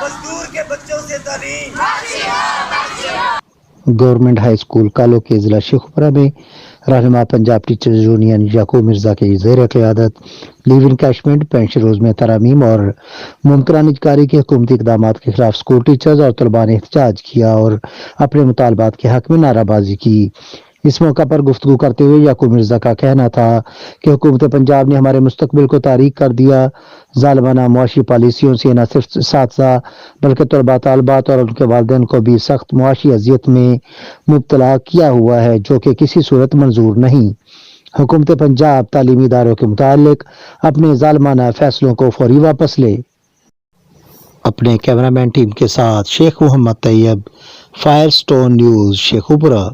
मजदूर के बच्चों से तालीम। गवर्नमेंट हाई स्कूल कालो के जिला शेखपुरा में रहनुमा पंजाब टीचर्स यूनियन याकूब मिर्जा के ज़ेर क़यादत लीव इनकैशमेंट पेंशन रोज में तरामीम और मुमकिन निजकारी के हुकूमती इक़दाम के खिलाफ स्कूल टीचर्स और तलबा ने एहतजाज किया और अपने मुतालबात के हक में नाराबाजी की। इस मौका पर गुफ्तगू करते हुए याकूब मिर्जा का कहना था कि हुकूमत पंजाब ने हमारे मुस्तकबिल को तारीक कर दिया। ज़ालिमाना मुआशी पॉलिसियों से न सिर्फ साथसा बल्कि तलबा तालबात और उनके वालिदैन को भी सख्त मुआशी अजियत में मुब्तला किया हुआ है, जो कि किसी सूरत मंजूर नहीं। हुकूमत पंजाब तालीमी इदारों के मुतालिक अपने ज़ालिमाना फैसलों को फौरी वापस ले। अपने कैमरामैन टीम के साथ शेख मोहम्मद तैयब, फायरस्टोन न्यूज़ शेखुपुरा।